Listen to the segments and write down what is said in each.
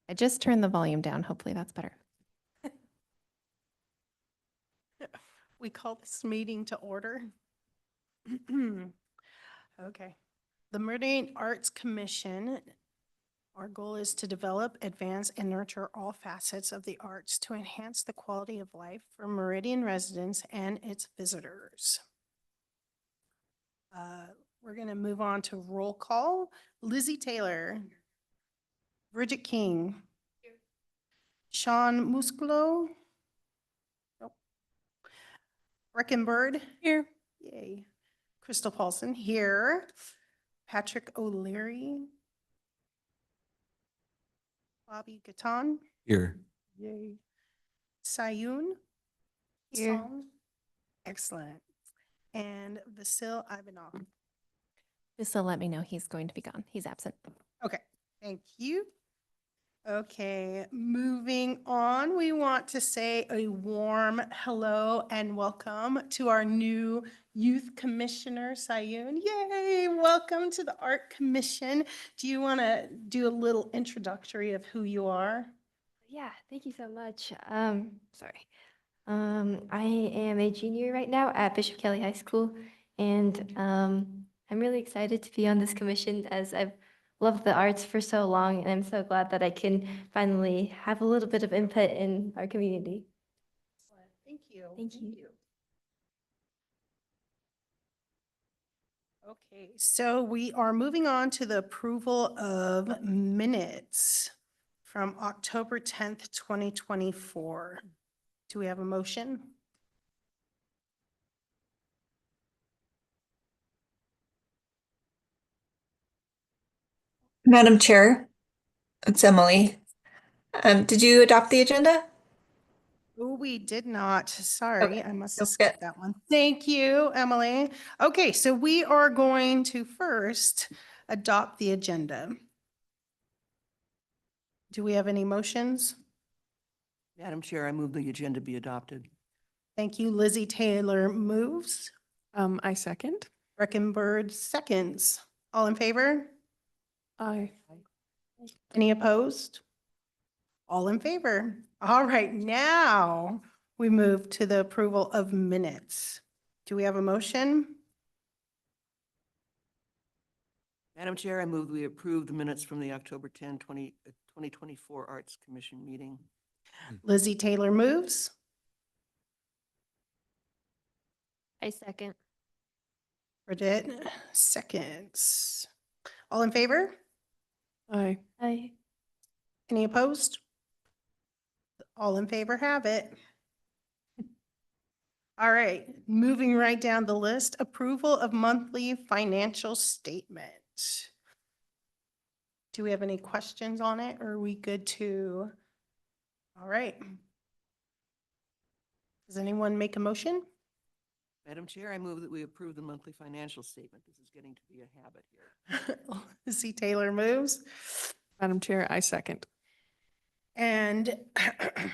I just turned the volume down. Hopefully that's better. We call this meeting to order. Okay. The Meridian Arts Commission, our goal is to develop, advance, and nurture all facets of the arts to enhance the quality of life for Meridian residents and its visitors. We're going to move on to roll call. Lizzie Taylor. Bridget King. Sean Musculo. Nope. Breckenbird. Here. Yay. Crystal Paulson here. Patrick O'Leary. Bobby Gatton. Here. Yay. Sayun. Here. Song. Excellent. And Vasil Ivanov. This will let me know he's going to be gone. He's absent. Okay, thank you. Okay, moving on, we want to say a warm hello and welcome to our new Youth Commissioner, Sayun. Yay, welcome to the Art Commission. Do you want to do a little introductory of who you are? Yeah, thank you so much. Sorry. I am a junior right now at Bishop Kelly High School, and I'm really excited to be on this commission as I've loved the arts for so long, and I'm so glad that I can finally have a little bit of input in our community. Thank you. Thank you. Okay, so we are moving on to the approval of minutes from October 10th, 2024. Do we have a motion? Madam Chair, it's Emily. Did you adopt the agenda? Oh, we did not. Sorry, Okay, I must don't have skipped forget. that one. Thank you, Emily. Okay, so we are going to first adopt the agenda. Do we have any motions? Madam Chair, I move the agenda be adopted. Thank you. Lizzie Taylor moves. I second. Breckenbird seconds. All in favor? Aye. Any opposed? All in favor? All right, now we move to the approval of minutes. Do we have a motion? Madam Chair, I move we approve the minutes from the October 10, 2024 Arts Commission meeting. Lizzie Taylor moves. I second. Bridget seconds. All in favor? Aye. Aye. Any opposed? All in favor have it. All right, moving right down the list, approval of monthly financial statement. Do we have any questions on it, or are we good to? All right. Does anyone make a motion? Madam Chair, I move that we approve the monthly financial statement. This is getting to be a habit here. Lizzie Taylor moves. Madam Chair, I second. And,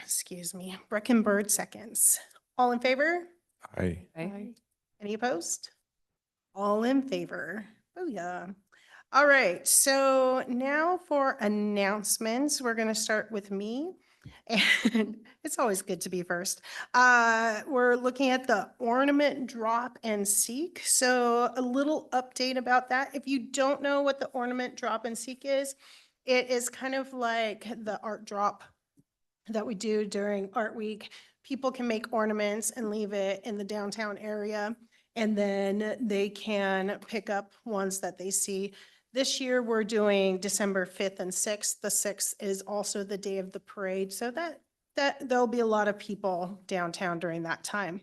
excuse me, Breckenbird seconds. All in favor? Aye. Aye. Any opposed? All in favor. Oh, yeah. All right, so now for announcements, we're going to start with me. And it's always good to be first. We're looking at the ornament drop and seek. So a little update about that. If you don't know what the ornament drop and seek is, it is kind of like the art drop that we do during Art Week. People can make ornaments and leave it in the downtown area, and then they can pick up ones that they see. This year, we're doing December 5th and 6th. The 6th is also the day of the parade, so that there'll be a lot of people downtown during that time.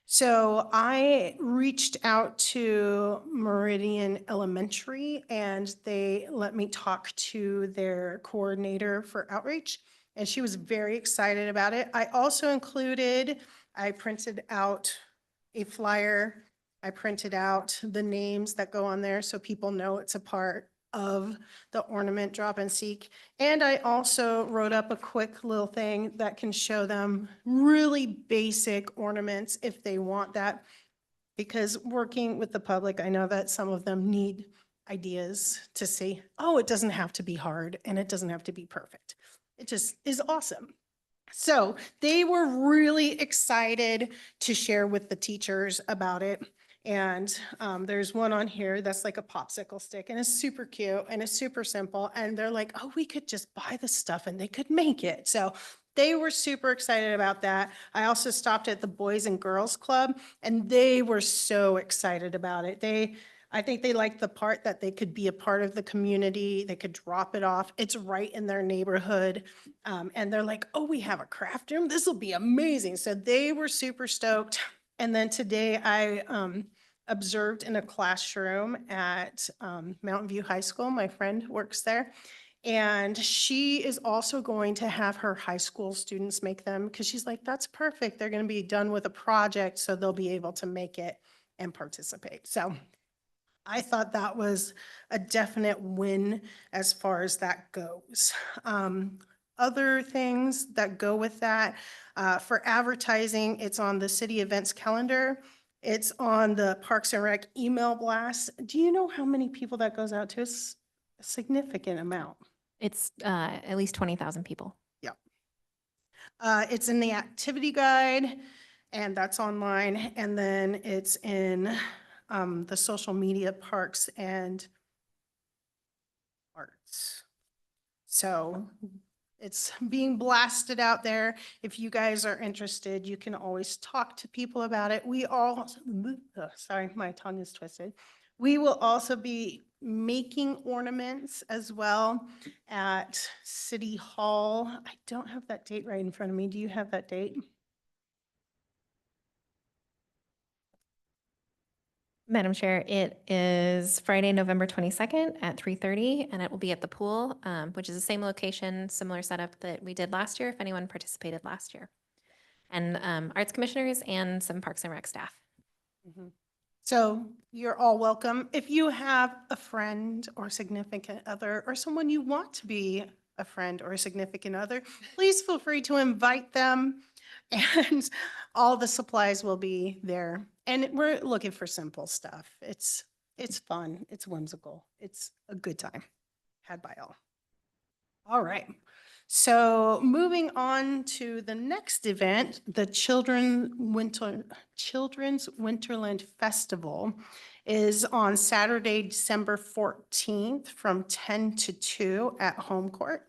So I reached out to Meridian Elementary, and they let me talk to their coordinator for outreach, and she was very excited about it. I also I printed out a flyer. I printed out the names that go on there so people know it's a part of the ornament drop and seek. And I also wrote up a quick little thing that can show them really basic ornaments if they want that. Because working with the public, I know that some of them need ideas to see, oh, it doesn't have to be hard and it doesn't have to be perfect. It just is awesome. So they were really excited to share with the teachers about it. And there's one on here that's like a popsicle stick and it's super cute and it's super simple. And they're like, oh, we could just buy the stuff and they could make it. So they were super excited about that. I also stopped at the Boys and Girls Club and they were so excited about it. I think they liked the part that they could be a part of the community. They could drop it off. It's right in their neighborhood. And they're like, oh, we have a craft room. This will be amazing. So they were super stoked. And then today I observed in a classroom at Mountain View High School. My friend works there. And she is also going to have her high school students make them because she's like, that's perfect. They're going to be done with a project, so they'll be able to make it and participate. So I thought that was a definite win as far as that goes. Other things that go with that, for advertising, it's on the city events calendar. It's on the Parks and Rec email blast. Do you know how many people that goes out to? It's a significant amount. It's at least 20,000 people. It's in the activity guide and that's online. And then it's in the social media parks and arts. So it's being blasted out there. If you guys are interested, you can always talk to people about it. Sorry, my tongue is twisted. We will also be making ornaments as well at City Hall. I don't have that date right in front of me. Do you have that date? Madam Chair, it is Friday, November 22nd at 3:30, and it will be at the pool, which is the same location, similar setup that we did last year, if anyone participated last year. And arts commissioners and some Parks and Rec staff. So you're all welcome. If you have a friend or significant other or someone you want to be a friend or a significant other, please feel free to invite them and all the supplies will be there. And we're looking for simple stuff. It's fun. It's whimsical. It's a good time had by all. All right. So moving on to the next event, the Children's Winterland Festival is on Saturday, December 14th from 10 to 2 at Home Court.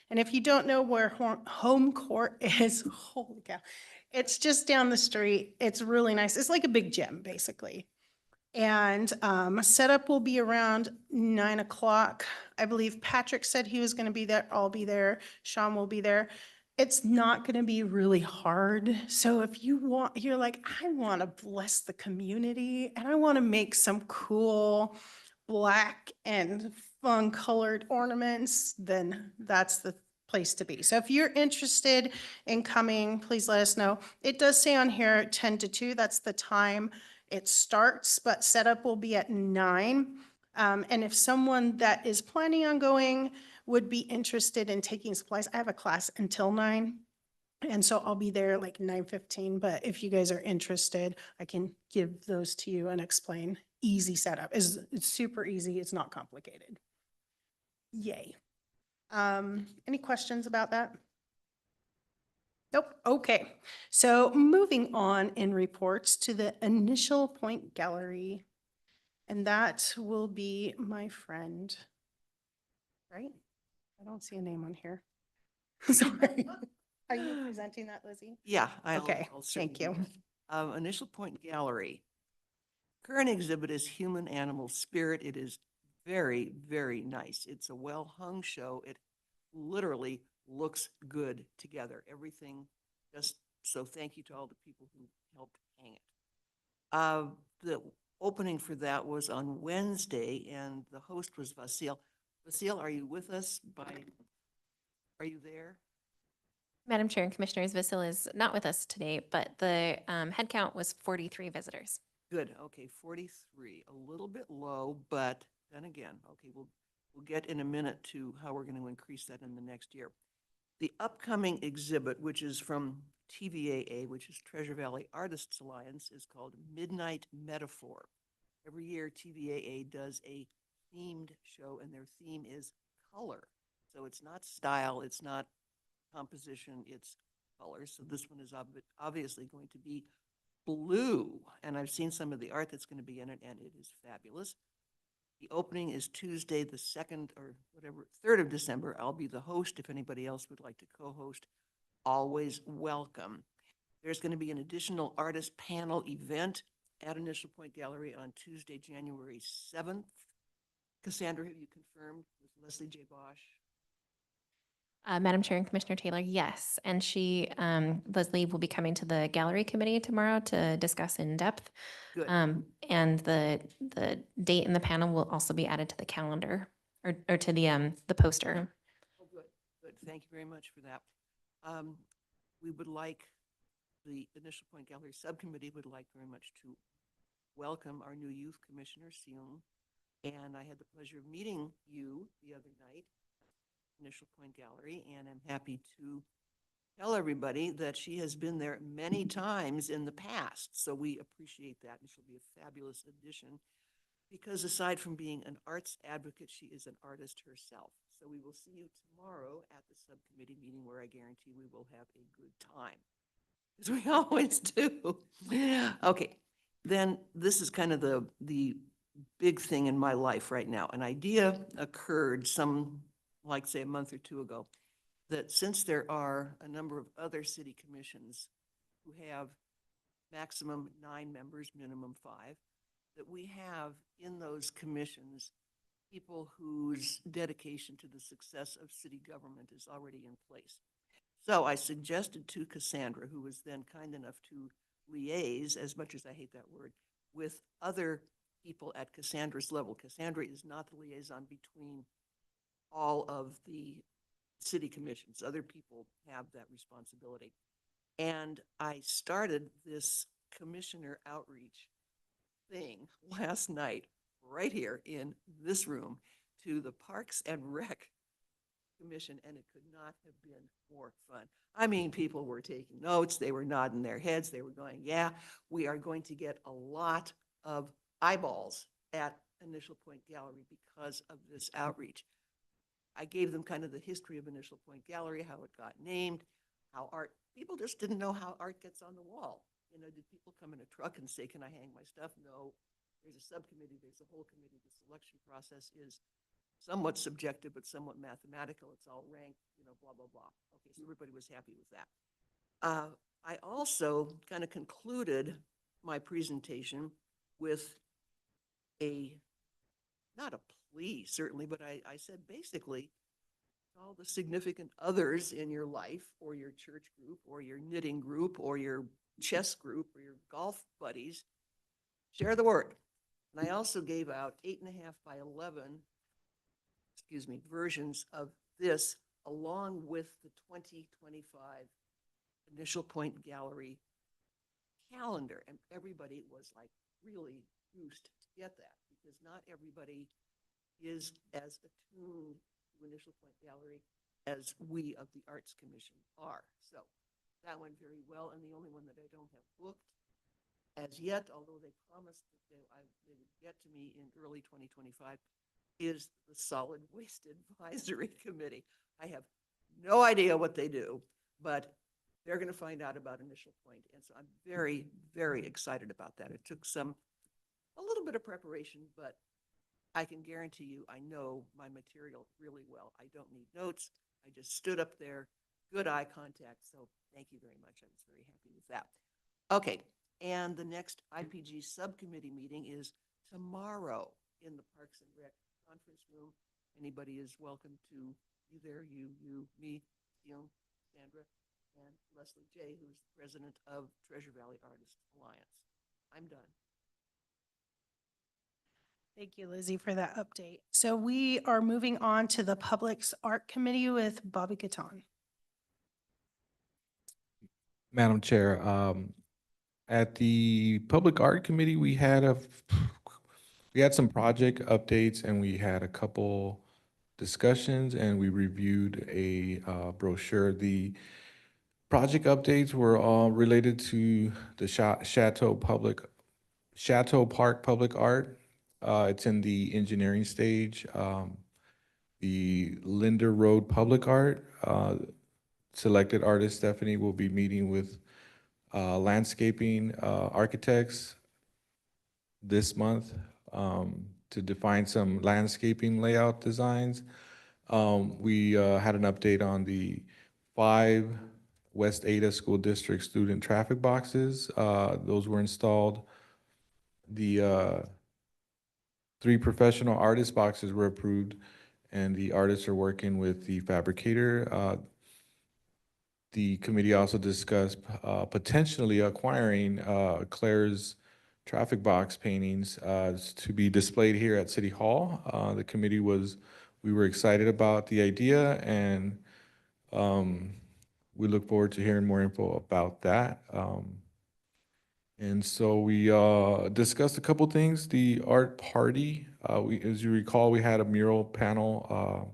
And if you don't know where Home Court is, holy cow, it's just down the street. It's really nice. It's like a big gym, basically. And setup will be around 9 o'clock. I believe Patrick said he was going to be there. I'll be there. Sean will be there. It's not going to be really hard. So if you want, you're like, I want to bless the community and I want to make some cool black and fun colored ornaments, then that's the place to be. So if you're interested in coming, please let us know. It does say on here 10 to 2. That's the time it starts, but setup will be at 9. And if someone that is planning on going would be interested in taking supplies, I have a class until 9. And so I'll be there like 9:15, but if you guys are interested, I can give those to you and explain. Easy setup. It's super easy. It's not complicated. Yay. Any questions about that? Nope. Okay. So moving on in reports to the initial point gallery. And that will be my friend, right? I don't see a name on here. Sorry. Are you presenting that, Lizzie? Yeah. Okay, I'll thank certainly do that. Initial Point Gallery. Current exhibit is Human Animal Spirit. It is very, very nice. It's a well-hung show. It literally looks good together. Everything just, so thank you to all the people who helped hang it. The opening for that was on Wednesday and the host was Vasil. Vasil, are you with us are you there? Madam Chair and Commissioners, Vasil is not with us today, but the head count was 43 visitors. Good, okay, 43, a little bit low, but then again, okay, we'll get in a minute to how we're going to increase that in the next year. The upcoming exhibit, which is from TVAA, which is Treasure Valley Artists Alliance, is called Midnight Metaphor. Every year, TVAA does a themed show, and their theme is color. So it's not style, it's not composition, its colors. So this one is obviously going to be blue. And I've seen some of the art that's going to be in it, and it is fabulous. The opening is Tuesday, the 2nd or whatever, 3rd of December. I'll be the host. If anybody else would like to co-host, always welcome. There's going to be an additional artist panel event at Initial Point Gallery on Tuesday, January 7th. Cassandra, have you confirmed with Leslie J. Bosch? Madam Chair and Commissioner Taylor, yes. And Leslie will be coming to the gallery committee tomorrow to discuss in depth. Good. And the date in the panel will also be added to the calendar or to the poster. Oh, good, good. Thank you very much for that. We would like, the Initial Point Gallery Subcommittee would like very much to welcome our new youth commissioner, Sion. And I had the pleasure of meeting you the other night, Initial Point Gallery, and I'm happy to tell everybody that she has been there many times in the past. So we appreciate that, and she'll be a fabulous addition because aside from being an arts advocate, she is an artist herself. So we will see you tomorrow at the subcommittee meeting where I guarantee we will have a good time, as we always do. Okay, then this is kind of the big thing in my life right now. An idea occurred like say a month or two ago, that since there are a number of other city commissions who have maximum 9 members, minimum 5, that we have in those commissions people whose dedication to the success of city government is already in place. So I suggested to Cassandra, who was then kind enough to liaise, as much as I hate that word, with other people at Cassandra's level. Cassandra is not the liaison between all of the city commissions. Other people have that responsibility. And I started this commissioner outreach thing last night, right here in this room, to the Parks and Rec Commission, and it could not have been more fun. I mean, people were taking notes, they were nodding their heads, they were going, yeah, we are going to get a lot of eyeballs at Initial Point Gallery because of this outreach. I gave them kind of the history of Initial Point Gallery, how it got named, how art, people just didn't know how art gets on the wall. You know, did people come in a truck and say, can I hang my stuff? No, there's a subcommittee, there's a whole committee. The selection process is somewhat subjective, but somewhat mathematical. It's all ranked, you know, blah, blah, blah. Okay, so everybody was happy with that. I also kind of concluded my presentation with not a plea, certainly, but I said basically, all the significant others in your life or your church group or your knitting group or your chess group or your golf buddies, share the word. And I also gave out 8.5 by 11, versions of this along with the 2025 Initial Point Gallery calendar. And everybody was like really juiced to get that because not everybody is as attuned to Initial Point Gallery as we of the Arts Commission are. So that went very well. And the only one that I don't have booked as yet, although they promised that they would get to me in early 2025, is the Solid Waste Advisory Committee. I have no idea what they do, but they're going to find out about Initial Point. And so I'm very, very excited about that. It took a little bit of preparation, but I can guarantee you, I know my material really well. I don't need notes. I just stood up there, good eye contact. So thank you very much. I was very happy with that. Okay. And the next IPG subcommittee meeting is tomorrow in the Parks and Rec conference room. Anybody is welcome to be there. You, me, Sandra, and Leslie J., who's the president of Treasure Valley Artists Alliance. I'm done. Thank you, Lizzie, for that update. So we are moving on to the Public's Art Committee with Bobby Gaton. Madam Chair, at the Public Art Committee, we had some project updates and we had a couple discussions and we reviewed a brochure. The project updates were all related to the Chateau Park Public Art. It's in the engineering stage. The Linder Road Public Art, selected artist Stephanie will be meeting with landscaping architects this month to define some landscaping layout designs. We had an update on the 5 West Ada School District student traffic boxes. Those were installed. The 3 professional artist boxes were approved, and the artists are working with the fabricator. The committee also discussed potentially acquiring Claire's traffic box paintings to be displayed here at City Hall. The committee we were excited about the idea, and we look forward to hearing more info about that. And so we discussed a couple things. The art party, as you recall, we had a mural panel.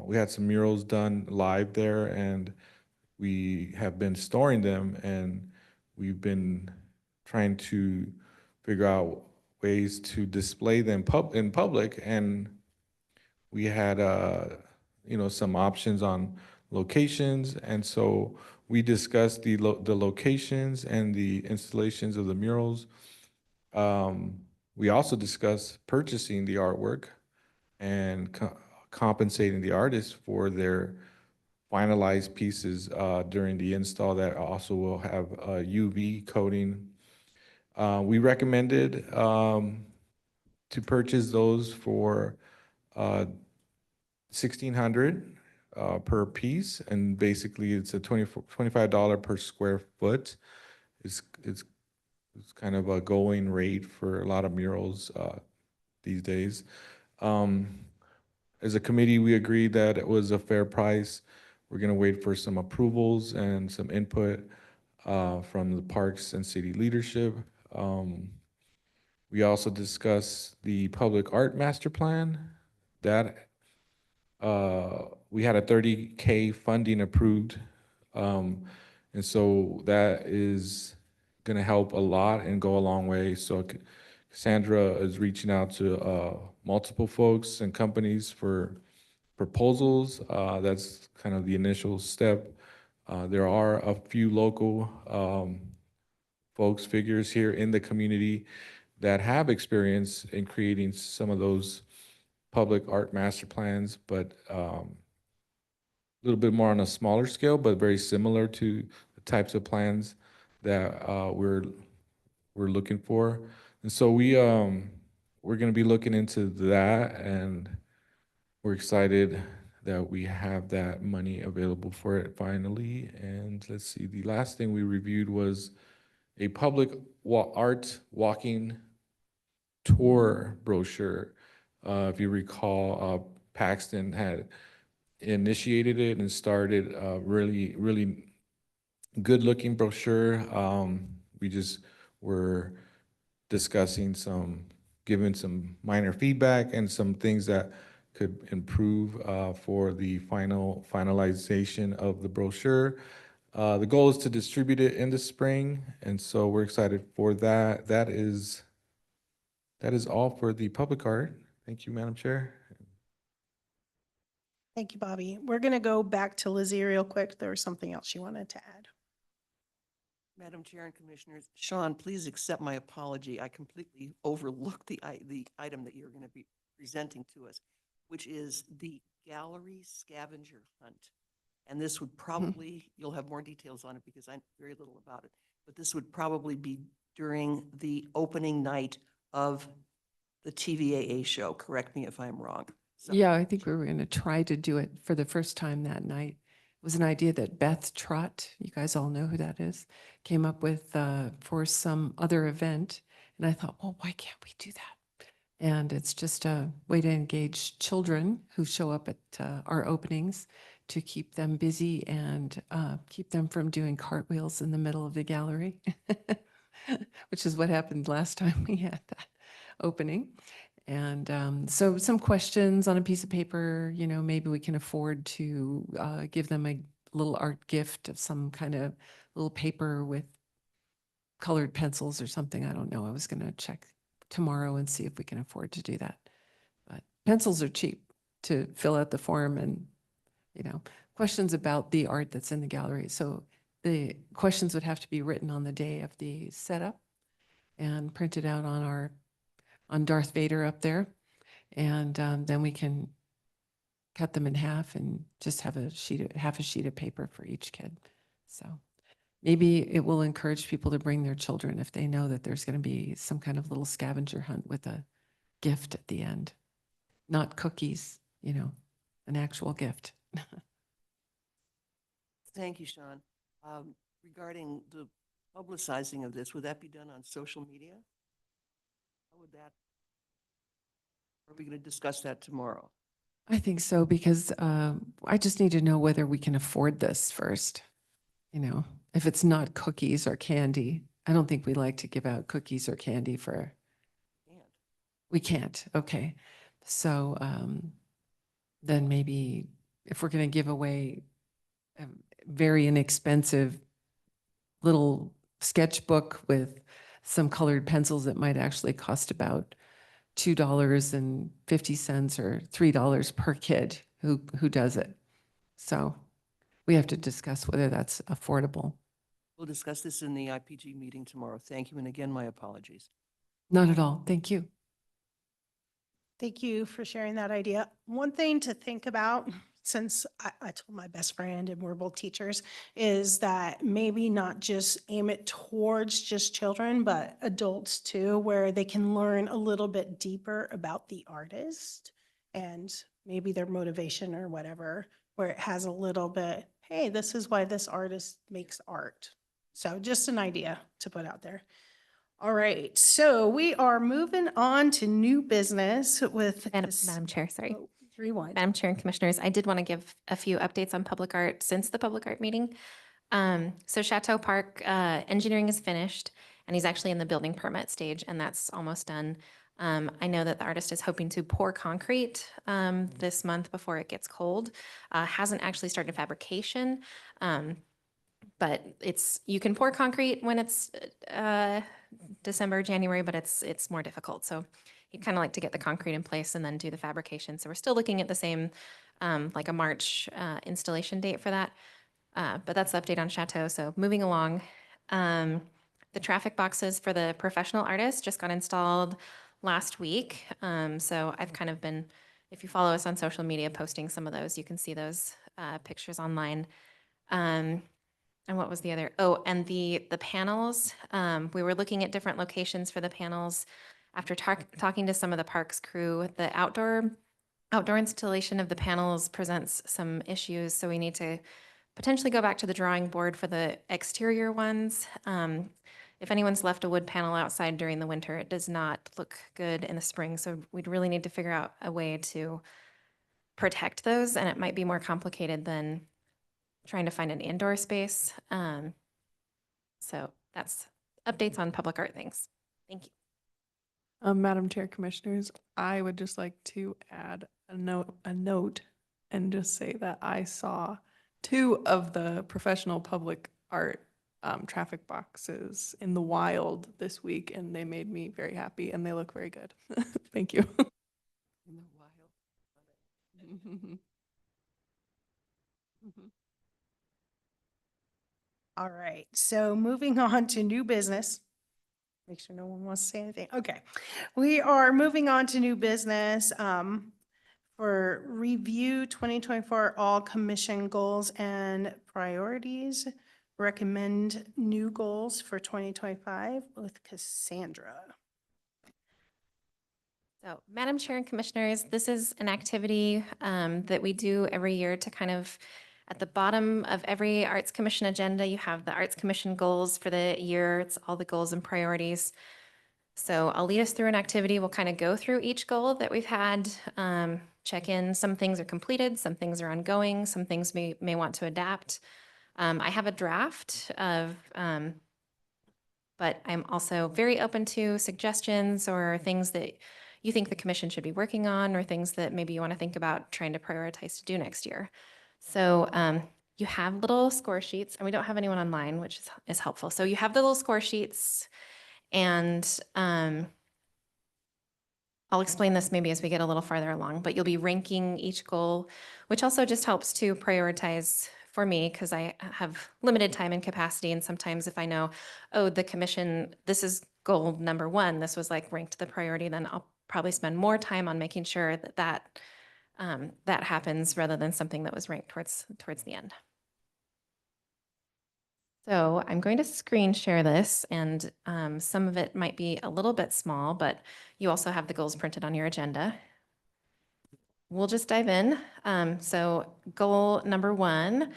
We had some murals done live there, and we have been storing them, and we've been trying to figure out ways to display them in public. And we had, some options on locations, and so we discussed the locations and the installations of the murals. We also discussed purchasing the artwork and compensating the artists for their finalized pieces during the install that also will have UV coating. We recommended to purchase those for $1,600 per piece, and basically it's a $25 per square foot. It's kind of a going rate for a lot of murals these days. As a committee, we agreed that it was a fair price. We're going to wait for some approvals and some input from the parks and city leadership. We also discussed the public art master plan. That we had a $30K funding approved, and so that is going to help a lot and go a long way. So Cassandra is reaching out to multiple folks and companies for proposals. That's kind of the initial step. There are a few local figures here in the community that have experience in creating some of those public art master plans, but a little bit more on a smaller scale, but very similar to the types of plans that we're looking for. And so we're going to be looking into that, and we're excited that we have that money available for it finally. And let's see, the last thing we reviewed was a public art walking tour brochure. If you recall, Paxton had initiated it and started a really, really good looking brochure. We just were discussing giving some minor feedback and some things that could improve for the finalization of the brochure. The goal is to distribute it in the spring, and so we're excited for that. That is all for the public art. Thank you, Madam Chair. Thank you, Bobby. We're going to go back to Lizzie real quick. There was something else she wanted to add. Madam Chair and Commissioners, Sean, please accept my apology. I completely overlooked the item that you're going to be presenting to us, which is the gallery scavenger hunt. And this would probably, you'll have more details on it because I know very little about it, but this would probably be during the opening night of the TVAA show. Correct me if I'm wrong. So, Yeah, I think we were going to try to do it for the first time that night. It was an idea that Beth Trott, you guys all know who that is, came up with for some other event. And I thought, well, why can't we do that? And it's just a way to engage children who show up at our openings, to keep them busy and keep them from doing cartwheels in the middle of the gallery, which is what happened last time we had that opening. And so some questions on a piece of paper, maybe we can afford to give them a little art gift of some kind of little paper with colored pencils or something. I don't know. I was going to check tomorrow and see if we can afford to do that. But pencils are cheap to fill out the form, and questions about the art that's in the gallery. So the questions would have to be written on the day of the setup and printed out on Darth Vader up there. And then we can cut them in half and just have half a sheet of paper for each kid. So maybe it will encourage people to bring their children if they know that there's going to be some kind of little scavenger hunt with a gift at the end. Not cookies, an actual gift. Thank you, Sean. Regarding the publicizing of this, would that be done on social media? How would that? Are we going to discuss that tomorrow? I think so, because I just need to know whether we can afford this first. If it's not cookies or candy, I don't think we like to give out cookies or candy for. And We can't. Okay. So then maybe if we're going to give away a very inexpensive little sketchbook with some colored pencils that might actually cost about $2.50 or $3 per kid who does it. So we have to discuss whether that's affordable. we'll discuss this in the IPG meeting tomorrow. Thank you. And again, my apologies. Not at all. Thank you. Thank you for sharing that idea. One thing to think about, since I told my best friend and we're both teachers, is that maybe not just aim it towards just children, but adults too, where they can learn a little bit deeper about the artist and maybe their motivation or whatever, where it has a little bit, hey, this is why this artist makes art. So just an idea to put out there. All right, so we are moving on to new business with. Madam Chair, sorry. Oh, rewind. Madam Chair and Commissioners, I did want to give a few updates on public art since the public art meeting. So Chateau Park engineering is finished, and he's actually in the building permit stage, and that's almost done. I know that the artist is hoping to pour concrete this month before it gets cold. Hasn't actually started fabrication, but you can pour concrete when it's December, January, but it's more difficult. So you'd kind of like to get the concrete in place and then do the fabrication. So we're still looking at the same, like a March installation date for that. But that's the update on Chateau. So moving along, the traffic boxes for the professional artists just got installed last week. So I've kind of been, if you follow us on social media, posting some of those, you can see those pictures online. And what was the other? Oh, and the panels. We were looking at different locations for the panels. After talking to some of the parks crew, the outdoor installation of the panels presents some issues, so we need to potentially go back to the drawing board for the exterior ones. If anyone's left a wood panel outside during the winter, it does not look good in the spring, so we'd really need to figure out a way to protect those, and it might be more complicated than trying to find an indoor space. So that's updates on public art things. Thank you. Madam Chair, Commissioners, I would just like to add a note and just say that I saw 2 of the professional public art traffic boxes in the wild this week, and they made me very happy and they look very good. Thank you. In the wild. All right, so moving on to new business. Make sure no one wants to say anything. Okay, we are moving on to new business for review 2024 all commission goals and priorities. Recommend new goals for 2025 with Cassandra. So, Madam Chair and Commissioners, this is an activity that we do every year to kind of, at the bottom of every Arts Commission agenda, you have the Arts Commission goals for the year. It's all the goals and priorities. So I'll lead us through an activity. We'll kind of go through each goal that we've had, check in. Some things are completed, some things are ongoing, some things may want to adapt. I have a draft of, but I'm also very open to suggestions or things that you think the commission should be working on, or things that maybe you want to think about trying to prioritize to do next year. So you have little score sheets, and we don't have anyone online, which is helpful. So you have the little score sheets, and I'll I'll explain this maybe as we get a little farther along, but you'll be ranking each goal, which also just helps to prioritize for me because I have limited time and capacity. And sometimes if I know, oh, the commission, this is goal number 1, this was like ranked the priority, then I'll probably spend more time on making sure that that happens rather than something that was ranked towards the end. So I'm going to screen share this, and some of it might be a little bit small, but you also have the goals printed on your agenda. We'll just dive in. So goal number 1,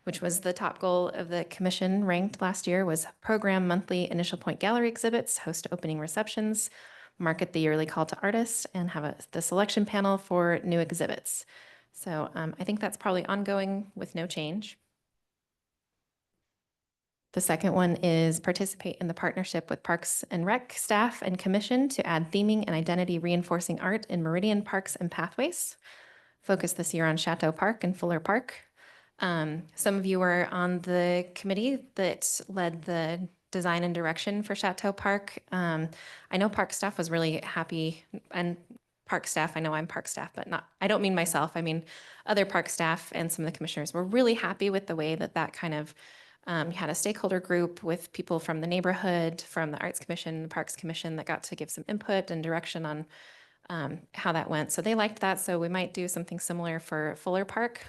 which was the top goal of the commission ranked last year, was program monthly initial point gallery exhibits, host opening receptions, market the yearly call to artists, and have the selection panel for new exhibits. So I think that's probably ongoing with no change. The second one is participate in the partnership with Parks and Rec staff and commission to add theming and identity reinforcing art in Meridian parks and pathways. Focus this year on Chateau Park and Fuller Park. Some of you were on the committee that led the design and direction for Chateau Park. I know park staff was really happy, and park staff, I know I'm park staff, but I don't mean myself, I mean other park staff and some of the commissioners were really happy with the way that kind of you had a stakeholder group with people from the neighborhood, from the Arts Commission, the Parks Commission that got to give some input and direction on how that went. So they liked that. So we might do something similar for Fuller Park.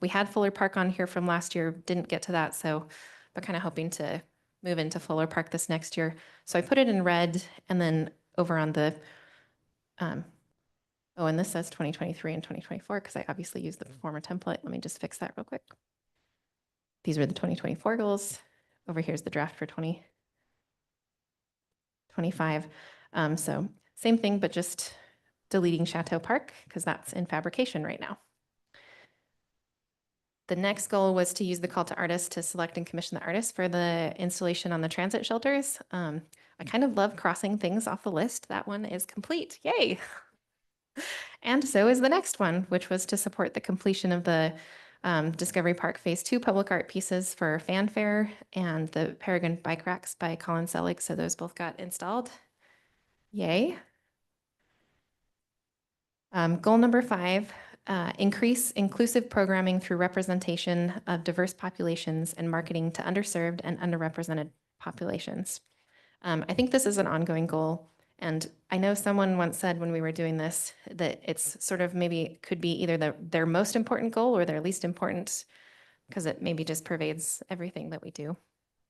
We had Fuller Park on here from last year, didn't get to that. So, but kind of hoping to move into Fuller Park this next year. So I put it in red, and then over on the, oh, and this says 2023 and 2024 because I obviously used the performer template. Let me just fix that real quick. These were the 2024 goals. Over here's the draft for 2025. So same thing, but just deleting Chateau Park because that's in fabrication right now. The next goal was to use the call to artists to select and commission the artists for the installation on the transit shelters. I kind of love crossing things off the list. That one is complete. Yay. And so is the next one, which was to support the completion of the Discovery Park Phase 2 public art pieces for Fanfare and the Peregrine bike racks by Colin Selig. So those both got installed. Yay. Goal number 5, increase inclusive programming through representation of diverse populations and marketing to underserved and underrepresented populations. I think this is an ongoing goal. And I know someone once said when we were doing this that it's sort of maybe could be either their most important goal or their least important because it maybe just pervades everything that we do.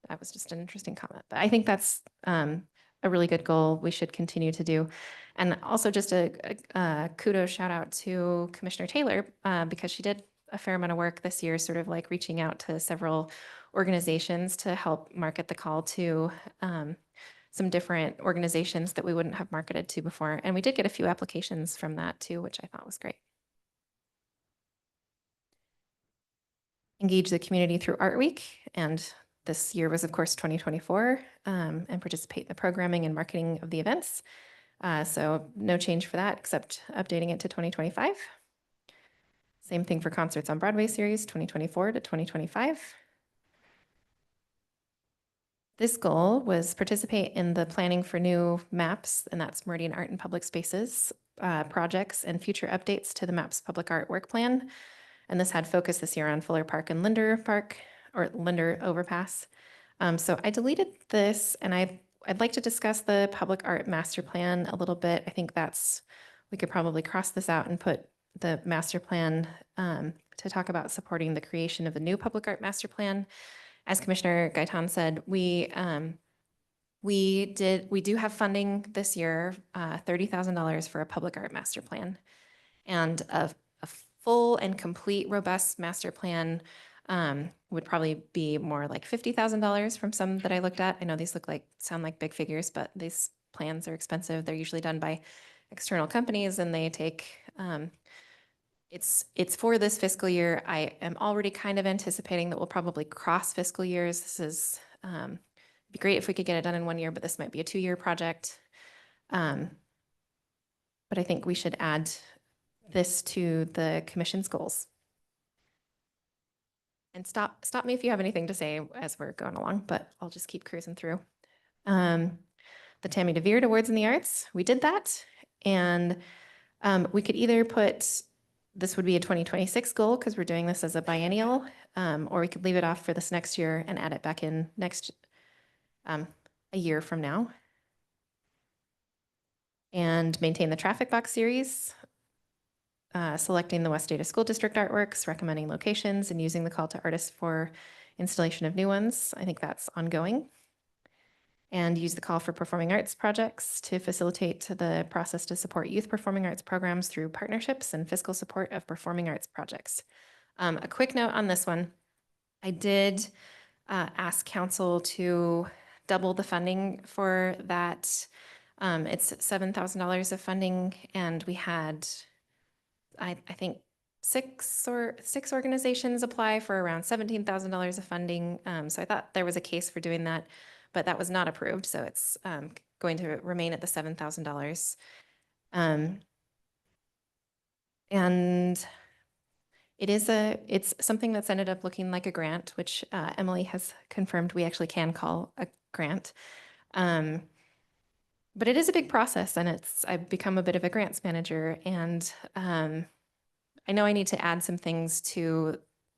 That was just an interesting comment. But I think that's a really good goal we should continue to do. And also just a kudos shout out to Commissioner Taylor because she did a fair amount of work this year, sort of like reaching out to several organizations to help market the call to some different organizations that we wouldn't have marketed to before. And we did get a few applications from that too, which I thought was great. Engage the community through Art Week. And this year was, of course, 2024, and participate in the programming and marketing of the events. So no change for that, except updating it to 2025. Same thing for Concerts on Broadway series, 2024 to 2025. This goal was participate in the planning for new maps, and that's Meridian Art and Public Spaces projects and future updates to the MAPS Public Art Work Plan. And this had focus this year on Fuller Park and Linder Park, or Linder Overpass. So I deleted this, and I'd like to discuss the Public Art Master Plan a little bit. I think we could probably cross this out and put the master plan to talk about supporting the creation of the new Public Art Master Plan. As Commissioner Gaitan said, we do have funding this year, $30,000 for a public art master plan, and a full and complete robust master plan would probably be more like $50,000 from some that I looked at. I know these sound like big figures, but these plans are expensive. They're usually done by external companies, and they take it's for this fiscal year. I am already kind of anticipating that we'll probably cross fiscal years. This is it'd be great if we could get it done in 1 year, but this might be a 2-year project. But I think we should add this to the commission's goals. And stop me if you have anything to say as we're going along, but I'll just keep cruising through. The Tammy DeVere Awards in the Arts, we did that. And we could either put, this would be a 2026 goal because we're doing this as a biennial, or we could leave it off for this next year and add it back in next, a year from now. And maintain the traffic box series, selecting the West Data School District artworks, recommending locations, and using the call to artists for installation of new ones. I think that's ongoing. And use the call for performing arts projects to facilitate the process to support youth performing arts programs through partnerships and fiscal support of performing arts projects. A quick note on this one. I did ask council to double the funding for that. It's $7,000 of funding, and we had, I think, six organizations apply for around $17,000 of funding. So I thought there was a case for doing that, but that was not approved. So it's going to remain at the $7,000. And it's something that's ended up looking like a grant, which Emily has confirmed we actually can call a grant. But it is a big process, and I've become a bit of a grants manager, and I know I need to add some things to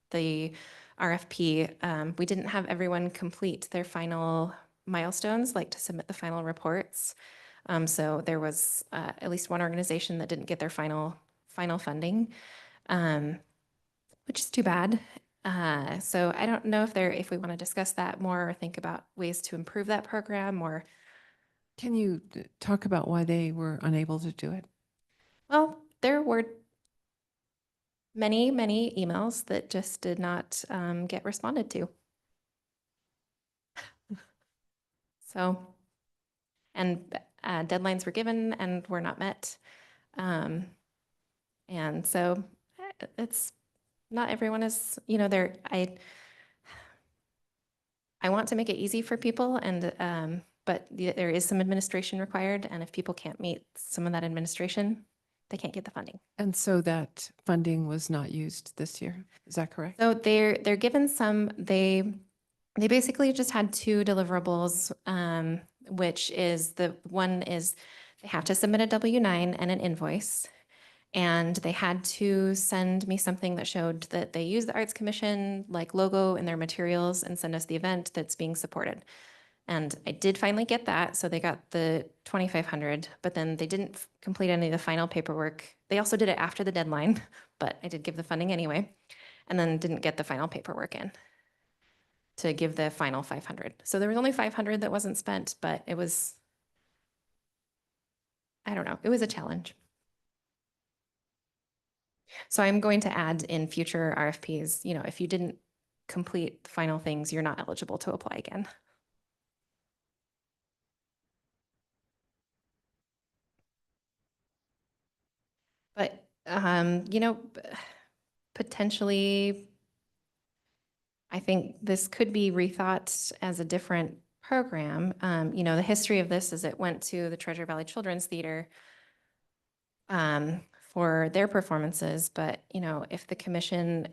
the RFP. We didn't have everyone complete their final milestones, like to submit the final reports. So there was at least one organization that didn't get their final funding, which is too bad. So I don't know if we want to discuss that more or think about ways to improve that program, or, Can you talk about why they were unable to do it? well, there were many, many emails that just did not get responded to. So, and deadlines were given and were not met. And so it's not everyone is, I want to make it easy for people, and but there is some administration required, and if people can't meet some of that administration, they can't get the funding. And so that funding was not used this year. Is that correct? So they're given some. They basically just had two deliverables, which is the one is they have to submit a W-9 and an invoice. And they had to send me something that showed that they use the Arts Commission like logo in their materials and send us the event that's being supported. And I did finally get that. So they got the 2,500, but then they didn't complete any of the final paperwork. They also did it after the deadline, but I did give the funding anyway, and then didn't get the final paperwork in to give the final 500. So there was only 500 that wasn't spent, but it was, I don't know, it was a challenge. So I'm going to add in future RFPs, if you didn't complete the final things, you're not eligible to apply again. But, potentially, I think this could be rethought as a different program. The history of this is it went to the Treasure Valley Children's Theater for their performances. But, if the commission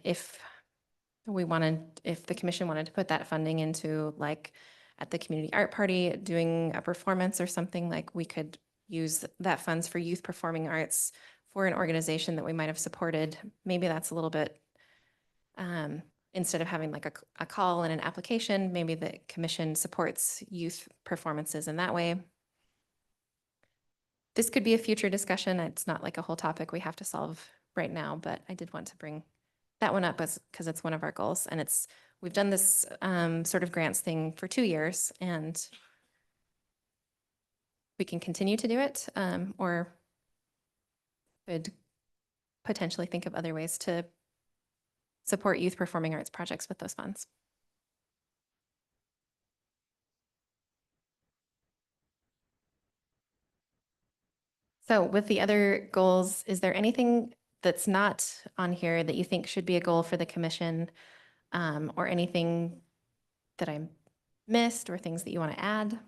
wanted to put that funding into, like, at the community art party, doing a performance or something, like, we could use that funds for youth performing arts for an organization that we might have supported. Maybe that's a little bit, instead of having like a call and an application, maybe the commission supports youth performances in that way. This could be a future discussion. It's not like a whole topic we have to solve right now, but I did want to bring that one up because it's one of our goals, and we've done this sort of grants thing for 2 years, and we can continue to do it, or could potentially think of other ways to support youth performing arts projects with those funds. So with the other goals, is there anything that's not on here that you think should be a goal for the commission, or anything that I missed or things that you want to add?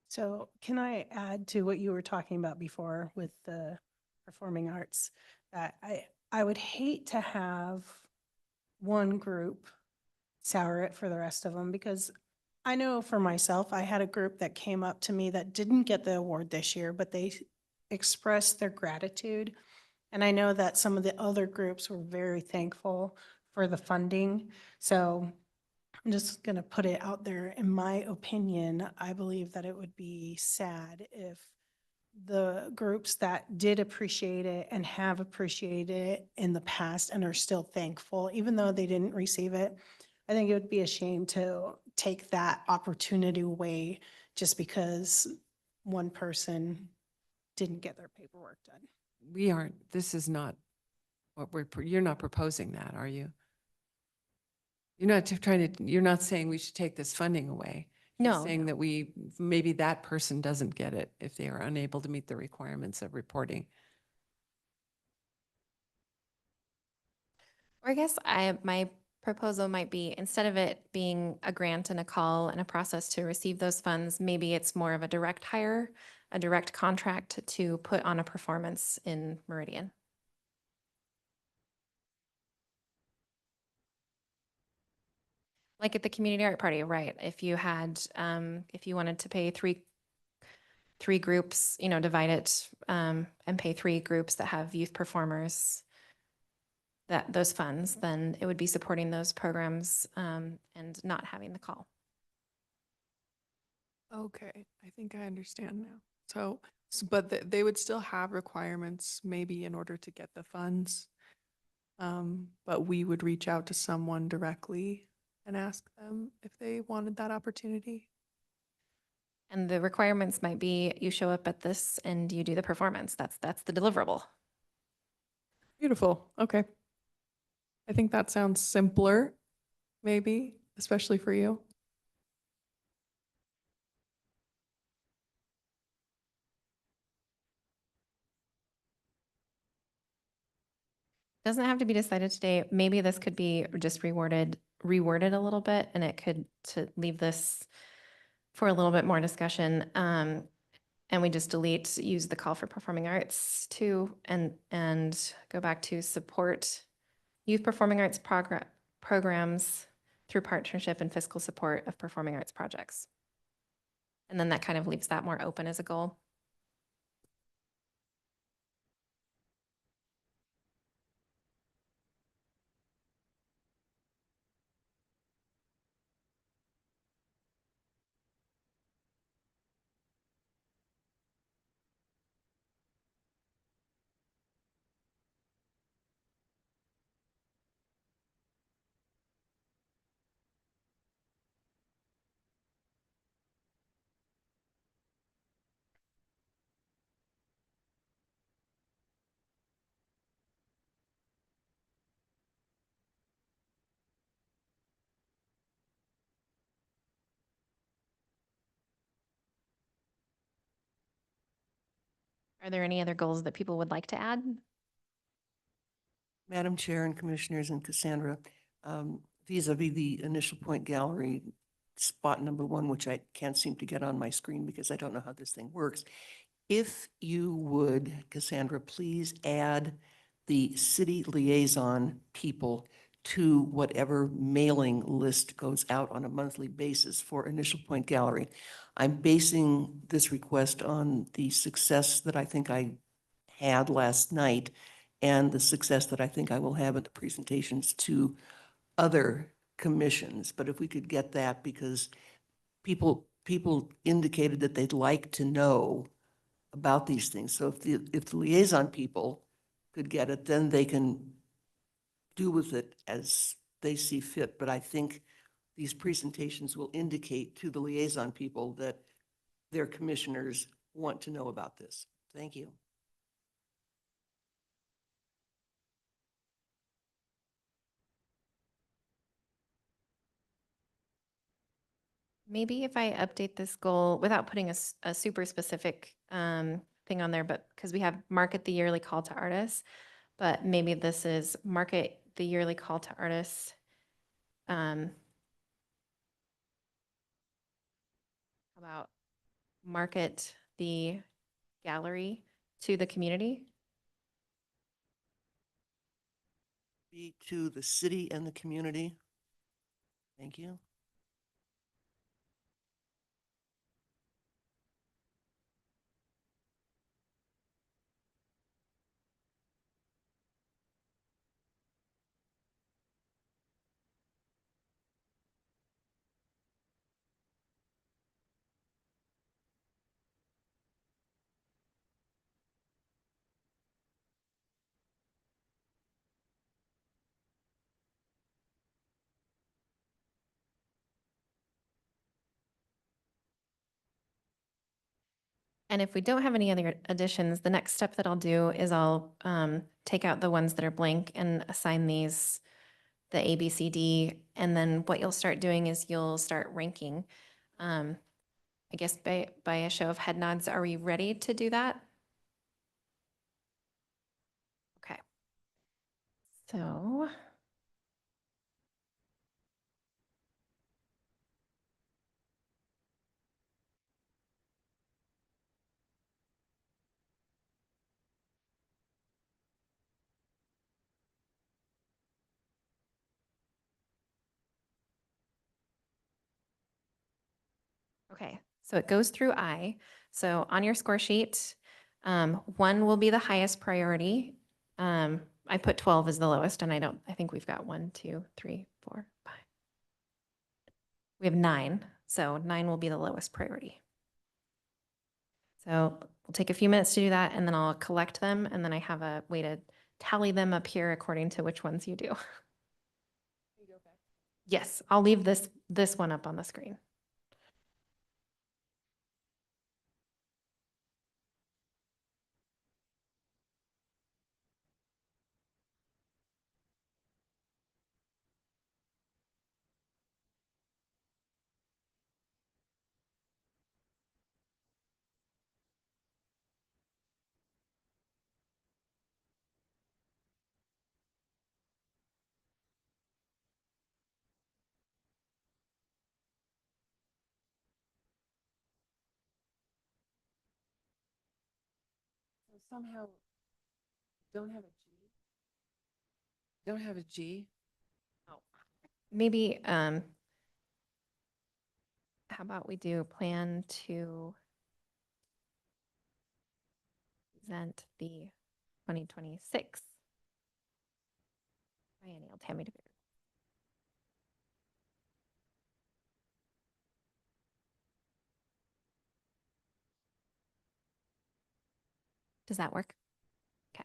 So can I add to what you were talking about before with the performing arts? That I would hate to have one group sour it for the rest of them, because I know for myself, I had a group that came up to me that didn't get the award this year, but they expressed their gratitude. And I know that some of the other groups were very thankful for the funding. So I'm just going to put it out there. In my opinion, I believe that it would be sad if the groups that did appreciate it and have appreciated it in the past and are still thankful, even though they didn't receive it, I think it would be a shame to take that opportunity away just because one person didn't get their paperwork done. We aren't, this is not what you're not proposing that, are you? You're not you're not saying we should take this funding away. You're No, saying that maybe that person doesn't get it if they are unable to meet the requirements of reporting. Or I guess my proposal might be, instead of it being a grant and a call and a process to receive those funds, maybe it's more of a direct hire, a direct contract to put on a performance in Meridian. Like at the community art party, right? If you had, if you wanted to pay three groups, divide it, and pay three groups that have youth performers, those funds, then it would be supporting those programs, and not having the call. Okay, I think I understand now. So, but they would still have requirements maybe in order to get the funds. But we would reach out to someone directly and ask them if they wanted that opportunity. And the requirements might be you show up at this and you do the performance. That's the deliverable. Beautiful. Okay. I think that sounds simpler, maybe, especially for you. Doesn't have to be decided today. Maybe this could be just reworded a little bit, and it could to leave this for a little bit more discussion. And we just use the call for performing arts too, and go back to support youth performing arts programs through partnership and fiscal support of performing arts projects. And then that kind of leaves that more open as a goal. Are there any other goals that people would like to add? Madam Chair and Commissioners and Cassandra, vis-a-vis the initial point gallery spot number 1, which I can't seem to get on my screen because I don't know how this thing works. If you would, Cassandra, please add the city liaison people to whatever mailing list goes out on a monthly basis for Initial Point Gallery. I'm basing this request on the success that I think I had last night and the success that I think I will have at the presentations to other commissions. But if we could get that, because people indicated that they'd like to know about these things. So if the liaison people could get it, then they can do with it as they see fit. But I think these presentations will indicate to the liaison people that their commissioners want to know about this. Thank you. Maybe if I update this goal without putting a super specific thing on there, but because we have market the yearly call to artists, but maybe this is market the yearly call to artists. About market the gallery to the community. Be to the city and the community. Thank you. And if we don't have any other additions, the next step that I'll do is I'll take out the ones that are blank and assign these the A, B, C, D. And then what you'll start doing is you'll start ranking. I guess by a show of head nods, are we ready to do that? Okay. So okay, so it goes through I. So on your score sheet, 1 will be the highest priority. I put 12 as the lowest, and I think we've got 1, 2, 3, 4, 5. We have 9, so 9 will be the lowest priority. So we'll take a few minutes to do that, and then I'll collect them, and then I have a way to tally them up here according to which ones you do. Yes, I'll leave this one up on the screen. Somehow don't have a G. Don't have a G. Maybe, how about we do plan to present the 2026 biennial Tammy DeVere. Does that work? Okay.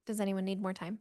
Does anyone need more time?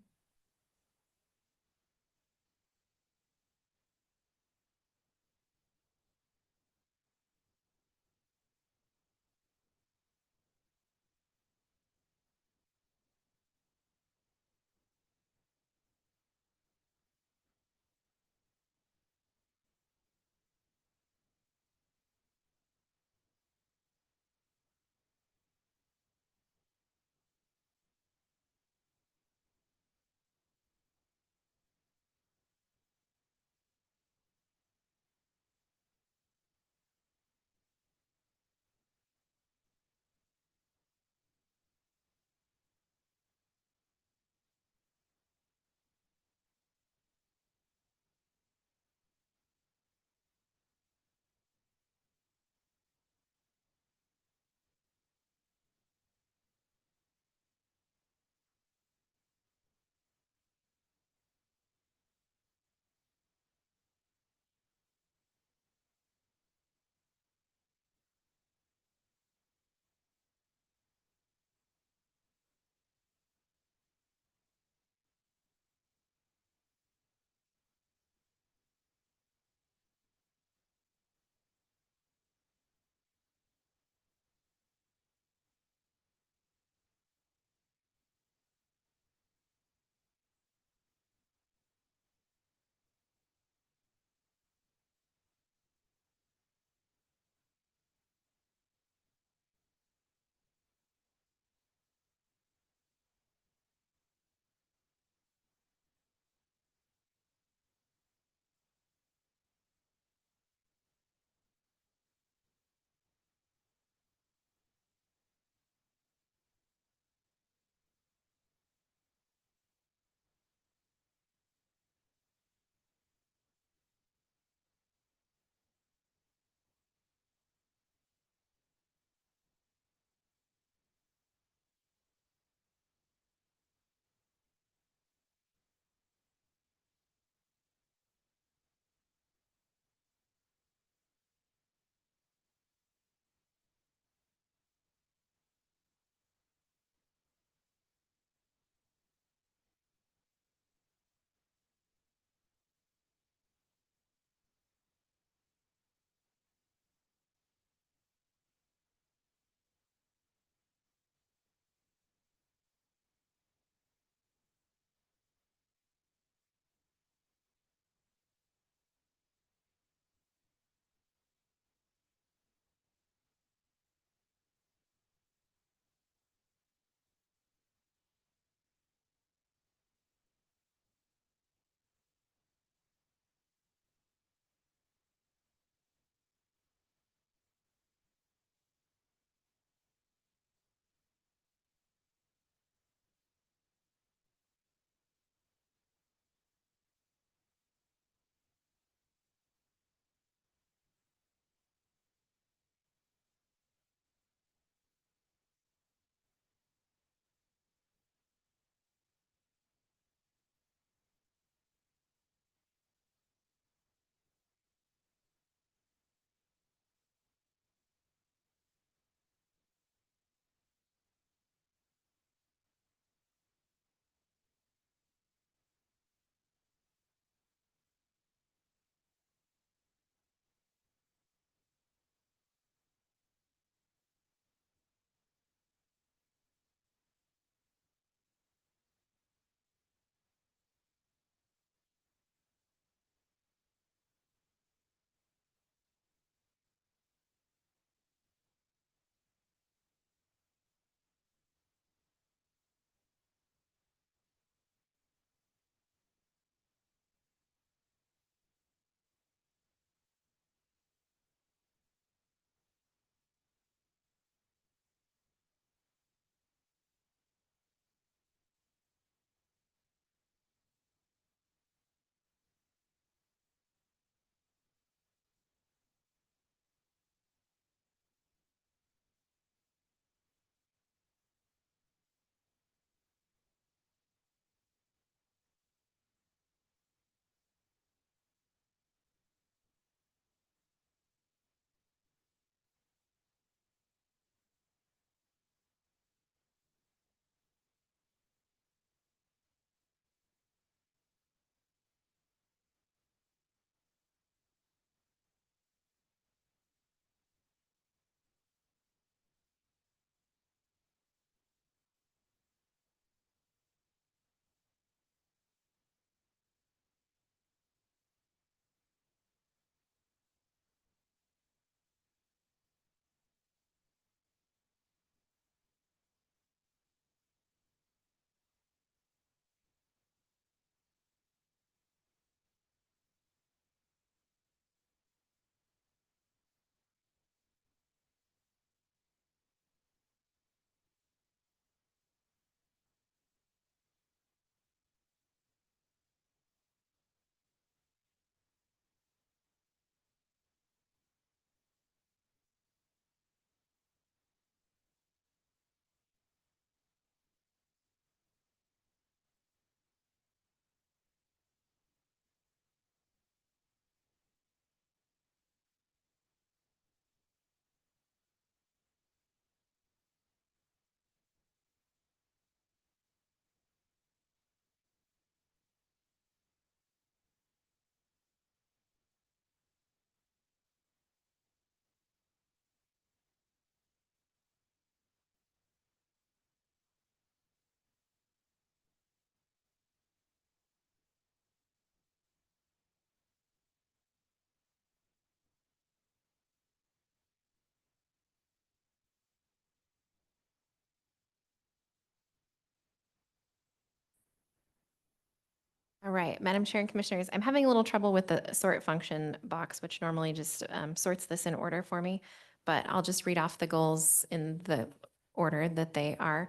All right, Madam Chair and Commissioners, I'm having a little trouble with the sort function box, which normally just sorts this in order for me, but I'll just read off the goals in the order that they are.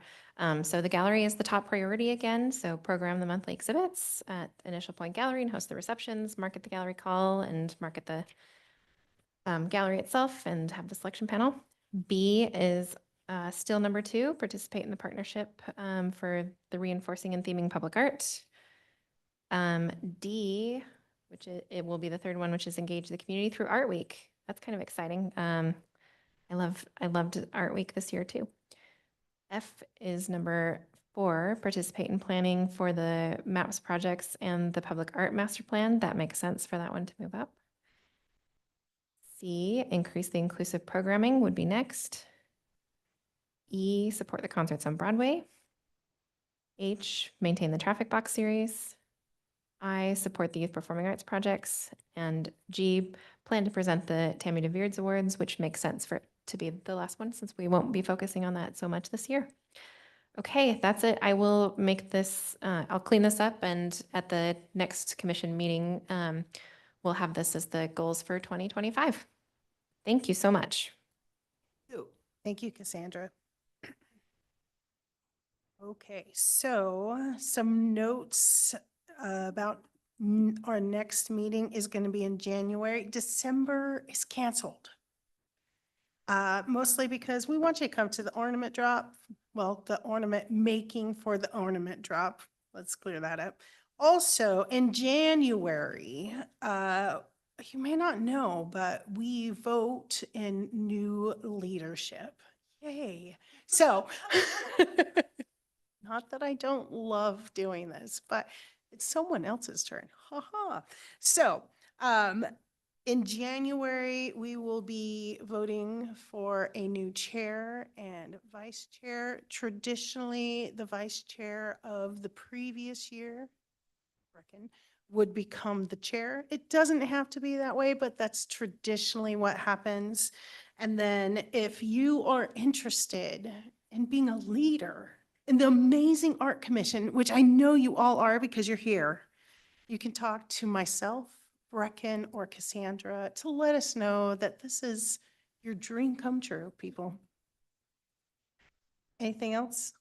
So the gallery is the top priority again, so program the monthly exhibits at Initial Point Gallery and host the receptions, market the gallery call, and market the gallery itself and have the selection panel. B is still number 2, participate in the partnership for the reinforcing and theming public art. D, which it will be the third one, which is engage the community through Art Week. That's kind of exciting. I loved Art Week this year too. F is number 4, participate in planning for the MAPS projects and the public art master plan. That makes sense for that one to move up. C, increase the inclusive programming would be next. E, support the concerts on Broadway. H, maintain the traffic box series. I, support the youth performing arts projects. And G, plan to present the Tammy DeVeerds Awards, which makes sense for it to be the last one since we won't be focusing on that so much this year. Okay, that's it. I will make this, I'll clean this up, and at the next commission meeting, we'll have this as the goals for 2025. Thank you so much. Thank you, Cassandra. Okay, so some notes about our next meeting is going to be in January. December is canceled. Mostly because we want you to come to the ornament drop. Well, the ornament making for the ornament drop. Let's clear that up. Also, in January, you may not know, but we vote in new leadership. Yay. So, not that I don't love doing this, but it's someone else's turn. Ha ha. So, in January, we will be voting for a new chair and vice chair. Traditionally, the vice chair of the previous year, would become the chair. It doesn't have to be that way, but that's traditionally what happens. And then if you are interested in being a leader in the amazing art commission, which I know you all are because you're here, you can talk to myself, Brecken, or Cassandra to let us know that this is your dream come true, people. Anything else?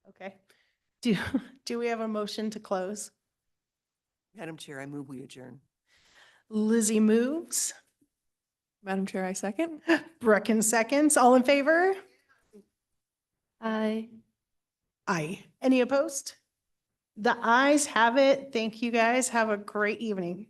Okay. Do we have a motion to close? Madam Chair, I move we adjourn. Lizzie moves. Madam Chair, I second. Brecken seconds. All in favor? Aye. Aye. Any opposed? The ayes have it. Thank you guys. Have a great evening.